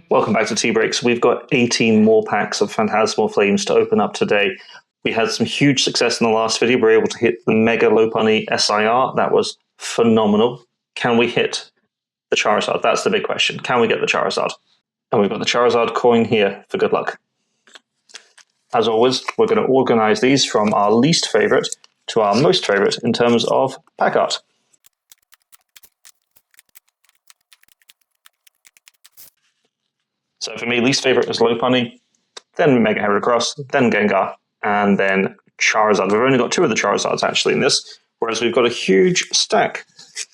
Welcome back to Tea Breaks. We've got 18 more packs of Phantasmal Flames to open up today. We had some huge success in the last video. We were able to hit the Mega Lopunny SIR. That was phenomenal. Can we hit the Charizard? That's the big question. Can we get the Charizard? And we've got the Charizard coin here for good luck. As always, we're going to organize these from our least favorite to our most favorite in terms of pack art. So for me, least favorite is Lopunny, then Mega Heracross, then Gengar, and then Charizard. We've only got 2 of the Charizards actually in this, whereas we've got a huge stack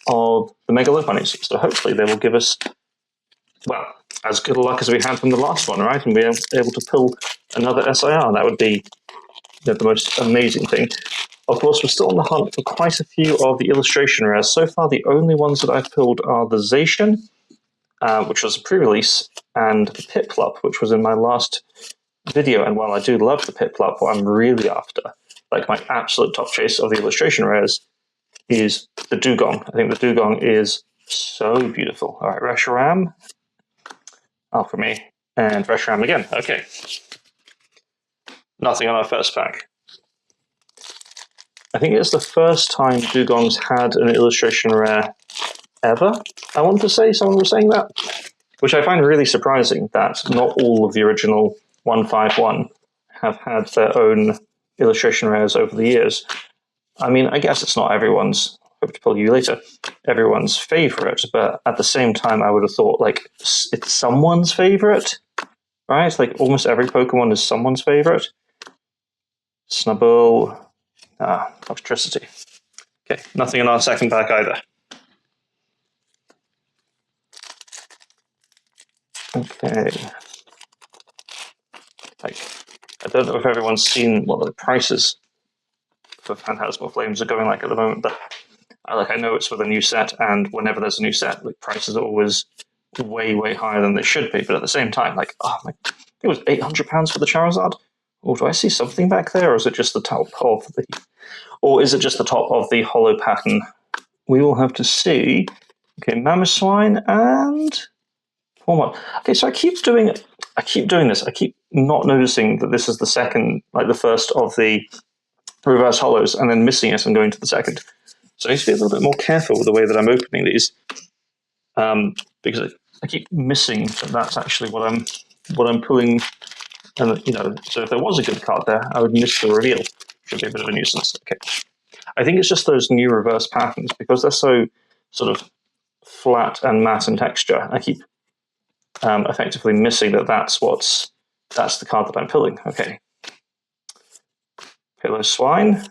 of the Mega Lopunnys. So hopefully they will give us, well, as good luck as we had from the last one, right? And be able to pull another SIR. That would be the most amazing thing. Of course, we're still on the hunt for quite a few of the illustration rares. So far, the only ones that I've pulled are the Zacian, which was a pre-release, and the Piplup, which was in my last video. And while I do love the Piplup, what I'm really after, like my absolute top chase of the illustration rares, is the Dugong. I think the Dugong is so beautiful. All right, Reshiram, for me, and Reshiram again. Okay. Nothing on our first pack. I think it's the first time Dugongs had an illustration rare ever, I want to say. Someone was saying that, which I find really surprising that not all of the original 151 have had their own illustration rares over the years. I mean, I guess it's not everyone's, hope to pull you later, everyone's favorite, but at the same time, I would have thought, like, it's someone's favorite, right? Like, almost every Pokemon is someone's favorite. Snubbull, Electricity. Okay, nothing in our second pack either. Okay. Like, I don't know if everyone's seen what the prices for Phantasmal Flames are going like at the moment, but I know it's with a new set, and whenever there's a new set, like, prices are always way, way higher than they should be. But at the same time, like, it was £800 for the Charizard. Oh, do I see something back there, or is it just the top of the, or is it just the top of the hollow pattern? We will have to see. Okay, Mamoswine and Pawmot. Okay, so I keep doing this. I keep not noticing that this is the second, like the first of the reverse hollows, and then missing it and going to the second. So I need to be a little bit more careful with the way that I'm opening these, because I keep missing that that's actually what I'm pulling. And so if there was a good card there, I would miss the reveal. Should be a bit of a nuisance. Okay, I think it's just those new reverse patterns, because they're so sort of flat and matte in texture. I keep effectively missing that's the card that I'm pulling. Okay, Piloswine,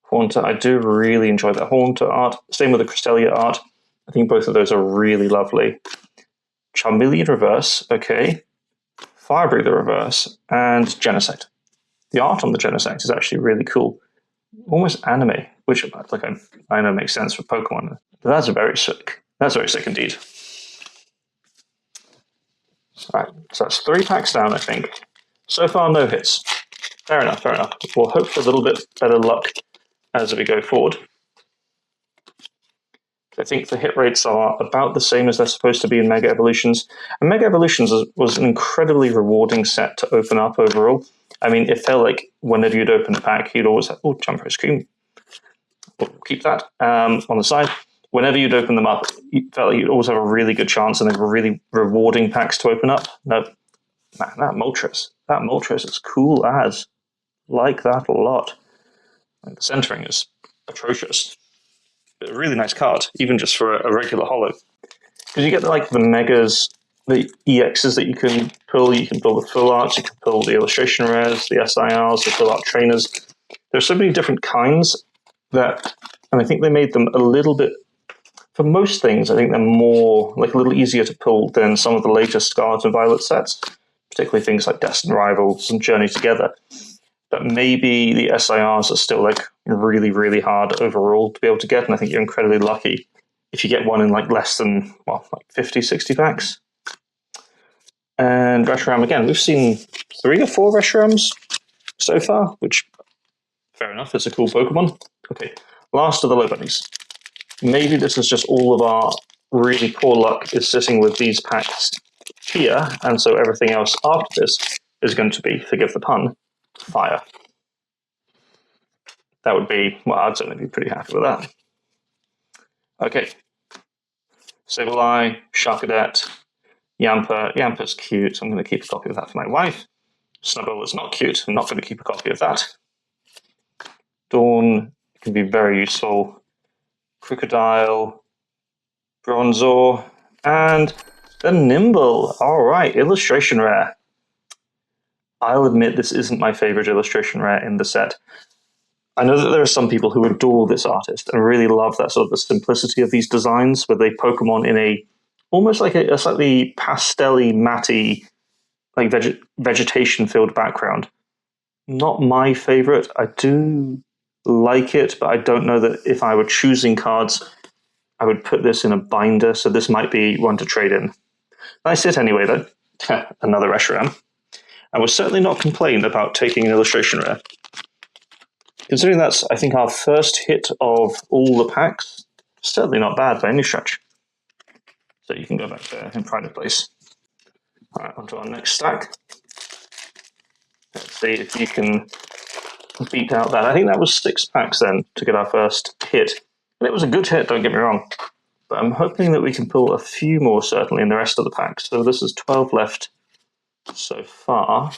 Haunter. I do really enjoy that Haunter art. Same with the Cresselia art. I think both of those are really lovely. Charmeleon reverse. Okay. Fire Breather reverse, and Genesect. The art on the Genesect is actually really cool. Almost anime, which I know makes sense for Pokemon. But that's very sick. That's very sick indeed. Alright, so that's 3 packs down, I think. So far, no hits. Fair enough, fair enough. We'll hope for a little bit better luck as we go forward. I think the hit rates are about the same as they're supposed to be in Mega Evolutions. And Mega Evolutions was an incredibly rewarding set to open up overall. I mean, it felt like whenever you'd open a pack, you'd always have, Jump Ice Cream. We'll keep that on the side. Whenever you'd open them up, you felt like you'd always have a really good chance, and they were really rewarding packs to open up. No, man, that Moltres is cool as. Like that a lot. Like, the centering is atrocious. A really nice card, even just for a regular holo. Because you get like the megas, the EXs that you can pull the full arts, you can pull the illustration rares, the SIRs, the full art trainers. There's so many different kinds that, and I think they made them a little bit, for most things, I think they're more, like, a little easier to pull than some of the later Scarlet and Violet sets, particularly things like Destined Rivals and Journey Together. But maybe the SIRs are still like really, really hard overall to be able to get, and I think you're incredibly lucky if you get one in like less than, well, like 50, 60 packs. And Reshiram again. We've seen 3 or 4 Reshirams so far, which, fair enough, it's a cool Pokemon. Okay, last of the low bunnies. Maybe this is just all of our really poor luck is sitting with these packs here, and so everything else after this is going to be, forgive the pun, fire. That would be, well, I'd certainly be pretty happy with that. Okay. Sableye, Sharkadet, Yamper. Yamper's cute. I'm going to keep a copy of that for my wife. Snubbull is not cute. I'm not going to keep a copy of that. Dawn can be very useful. Crocodile, Bronzor, and the Nimble. All right, illustration rare. I'll admit this isn't my favorite illustration rare in the set. I know that there are some people who adore this artist and really love that sort of the simplicity of these designs, where they Pokemon in a almost like a slightly pastel-y, matty, like vegetation-filled background. Not my favorite. I do like it, but I don't know that if I were choosing cards, I would put this in a binder, so this might be one to trade in. Nice hit anyway, though. Another Reshiram. I will certainly not complain about taking an illustration rare. Considering that's, I think, our first hit of all the packs, certainly not bad by any stretch. So you can go back there in pride of place. All right, on to our next stack. Let's see if you can beat out that. I think that was 6 packs then to get our first hit. And it was a good hit, don't get me wrong. But I'm hoping that we can pull a few more, certainly, in the rest of the packs. So this is 12 left so far.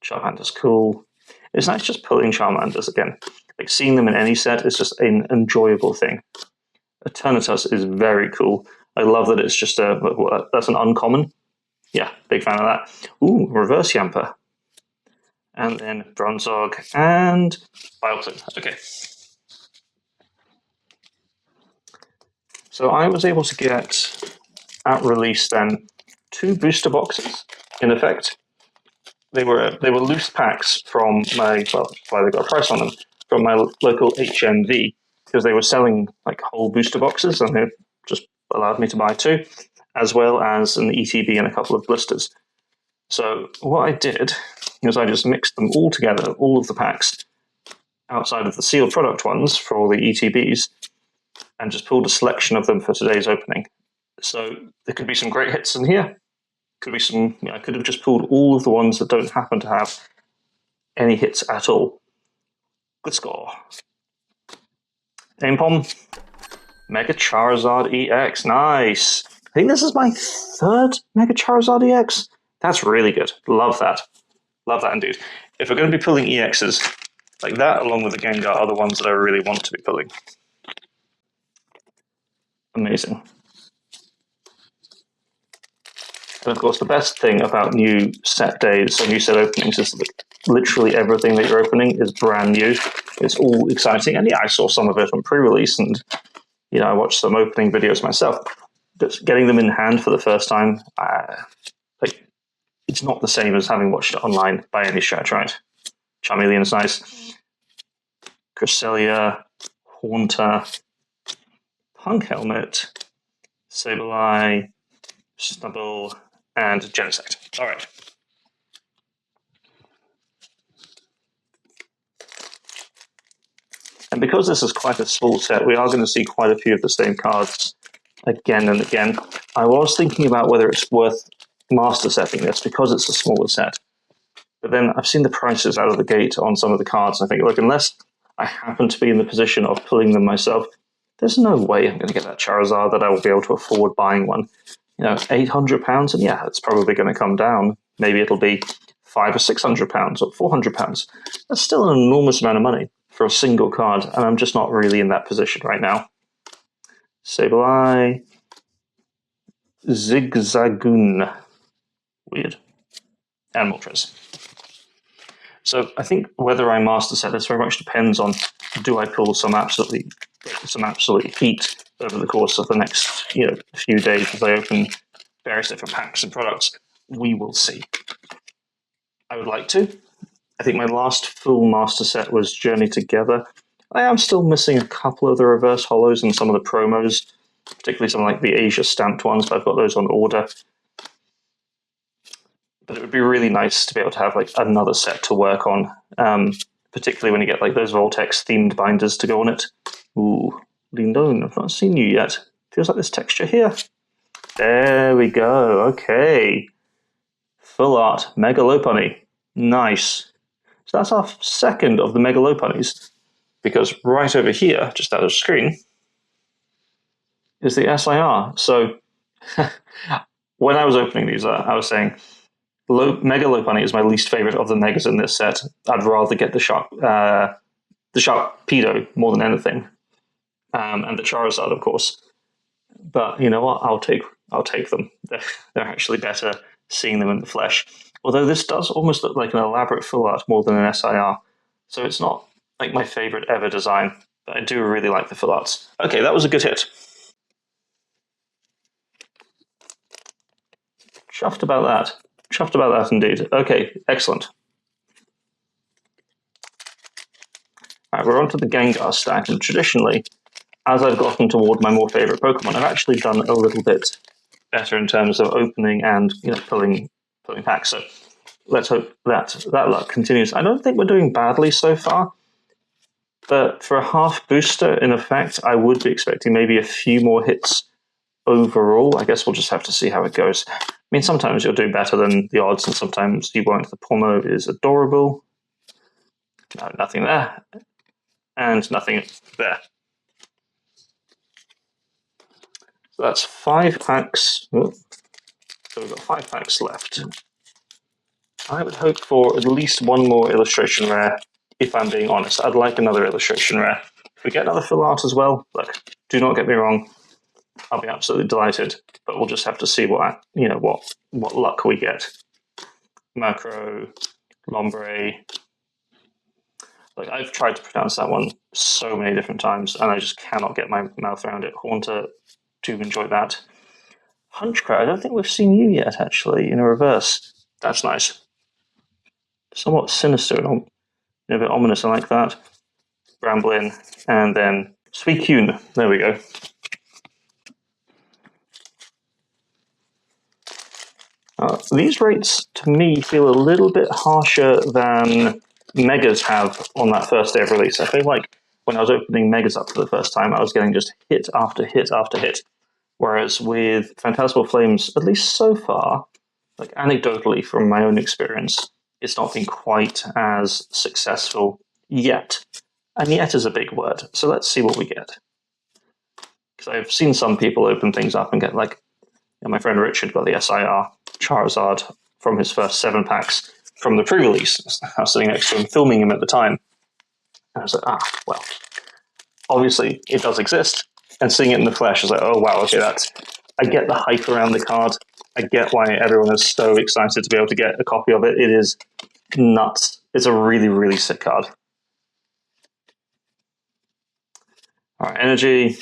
Charmander's cool. It's nice just pulling Charmanders again. Like, seeing them in any set is just an enjoyable thing. Eternatus is very cool. I love that it's just that's an uncommon. Yeah, big fan of that. Ooh, reverse Yamper. And then Bronzog and Bioplume. Okay. So I was able to get, at release then, 2 booster boxes, in effect. They were loose packs from my, well, that's why they got a price on them, from my local HMV, because they were selling like whole booster boxes, and they just allowed me to buy 2, as well as an ETB and a couple of blisters. So what I did was I just mixed them all together, all of the packs, outside of the sealed product ones for all the ETBs, and just pulled a selection of them for today's opening. So there could be some great hits in here. Could be some, I could have just pulled all of the ones that don't happen to have any hits at all. Good score. Aimpom, Mega Charizard EX, nice. I think this is my 3rd Mega Charizard EX. That's really good. Love that. Love that indeed. If we're going to be pulling EXs, like that, along with the Gengar, are the ones that I really want to be pulling. Amazing. And of course, the best thing about new set days or new set openings is that literally everything that you're opening is brand new. It's all exciting. And yeah, I saw some of it on pre-release, and I watched some opening videos myself. But getting them in hand for the first time, it's not the same as having watched it online by any stretch, right? Charmeleon is nice. Cresselia, Haunter, Punk Helmet, Sableye, Snubbull, and Genesect. All right. And because this is quite a small set, we are going to see quite a few of the same cards again and again. I was thinking about whether it's worth master setting this because it's a smaller set. But then I've seen the prices out of the gate on some of the cards, and I think, look, unless I happen to be in the position of pulling them myself, there's no way I'm going to get that Charizard that I will be able to afford buying one. £800, and yeah, it's probably going to come down. Maybe it'll be £500 or £600 or £400. That's still an enormous amount of money for a single card, and I'm just not really in that position right now. Sableye, Zigzagoon, weird, and Moltres. So I think whether I master set this very much depends on, do I pull some absolute heat over the course of the next few days as I open various different packs and products. We will see. I would like to. I think my last full master set was Journey Together. I am still missing a couple of the reverse holos and some of the promos, particularly some like the Asia stamped ones, but I've got those on order. But it would be really nice to be able to have like another set to work on, particularly when you get like those Voltex themed binders to go on it. Ooh, Lindon, I've not seen you yet. Feels like this texture here. There we go. Okay. Full art Mega Lopunny. Nice. So that's our second of the Mega Lopunnies, because right over here, just out of screen, is the SIR. So when I was opening these, I was saying Mega Lopunny is my least favorite of the Megas in this set. I'd rather get the Sharpedo more than anything, and the Charizard, of course. But you know what? I'll take them. They're actually better seeing them in the flesh. Although this does almost look like an elaborate full art more than an SIR, so it's not like my favorite ever design. But I do really like the full arts. Okay, that was a good hit. Chuffed about that. Chuffed about that indeed. Okay, excellent. All right, we're on to the Gengar stack, and traditionally, as I've gotten toward my more favorite Pokemon, I've actually done a little bit better in terms of opening and pulling packs. So let's hope that luck continues. I don't think we're doing badly so far, but for a half booster, in effect, I would be expecting maybe a few more hits overall. I guess we'll just have to see how it goes. I mean, sometimes you'll do better than the odds, and sometimes you won't. The Pomo is adorable. No, nothing there, and nothing there. So that's 5 packs. Oh, so we've got 5 packs left. I would hope for at least one more illustration rare, if I'm being honest. I'd like another illustration rare. If we get another full art as well, look, do not get me wrong, I'll be absolutely delighted, but we'll just have to see what luck we get. Macro, Lombre. Like, I've tried to pronounce that one so many different times, and I just cannot get my mouth around it. Haunter, do enjoy that. Hunchcrow, I don't think we've seen you yet, actually, in a reverse. That's nice. Somewhat sinister and a bit ominous, I like that. Bramblin, and then Suicune. There we go. These rates, to me, feel a little bit harsher than Megas have on that first day of release. I feel like when I was opening Megas up for the first time, I was getting just hit after hit after hit. Whereas with Phantasmal Flames, at least so far, like anecdotally from my own experience, it's not been quite as successful yet. And yet is a big word. So let's see what we get. Because I've seen some people open things up and get like, my friend Richard got the SIR Charizard from his first 7 packs from the pre-release. I was sitting next to him, filming him at the time. And I was like, well, obviously it does exist. And seeing it in the flesh, I was like, oh wow, okay, I get the hype around the card. I get why everyone is so excited to be able to get a copy of it. It is nuts. It's a really, really sick card. All right, Energy,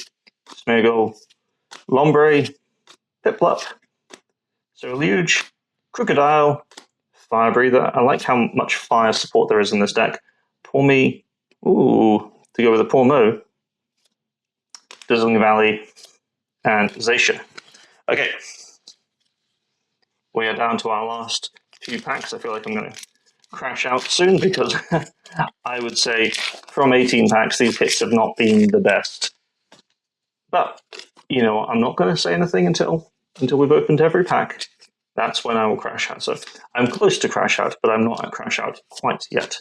Smeargle, Lombre, Piplup, Cerulean, Crocodile, Fire Breather. I like how much fire support there is in this deck. Pawmi, to go with the Pawmo, Drizzling Valley, and Zacia. Okay, we are down to our last few packs. I feel like I'm going to crash out soon because I would say from 18 packs, these hits have not been the best. But, I'm not going to say anything until we've opened every pack. That's when I will crash out. So I'm close to crash out, but I'm not at crash out quite yet.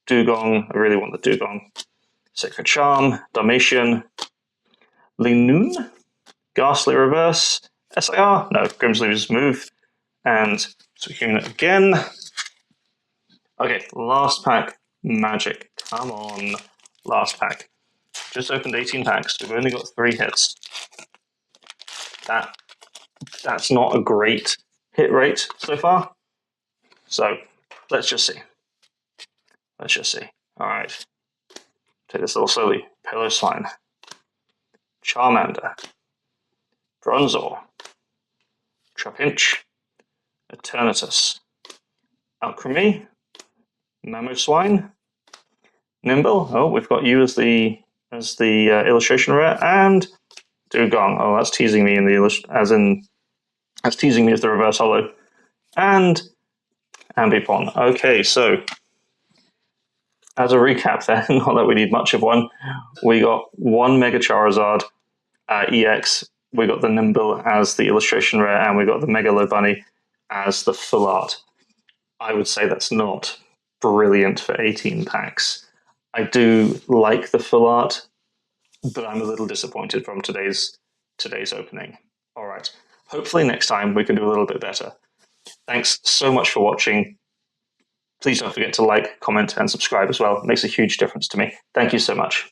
Dugong, I really want the Dugong. Sacred Charm, Dalmatian, Linoon, Ghastly Reverse, SIR, no, Grimsleeve's Move, and Suicune again. Okay, last pack, Magic. Come on, last pack. Just opened 18 packs, we've only got 3 hits. That's not a great hit rate so far. So let's just see. All right. Take this a little slowly. Piloswine, Charmander, Bronzor, Trapinch, Eternatus, Alchemy, Mamoswine, Nimble. Oh, we've got you as the illustration rare, and Dugong. Oh, that's teasing me that's teasing me as the reverse holo, and Ambipom. Okay, so as a recap, then, not that we need much of one, we got 1 Mega Charizard EX, we got the Nimble as the illustration rare, and we got the Megalo Bunny as the full art. I would say that's not brilliant for 18 packs. I do like the full art, but I'm a little disappointed from today's opening. All right. Hopefully next time we can do a little bit better. Thanks so much for watching. Please don't forget to like, comment, and subscribe as well. It makes a huge difference to me. Thank you so much.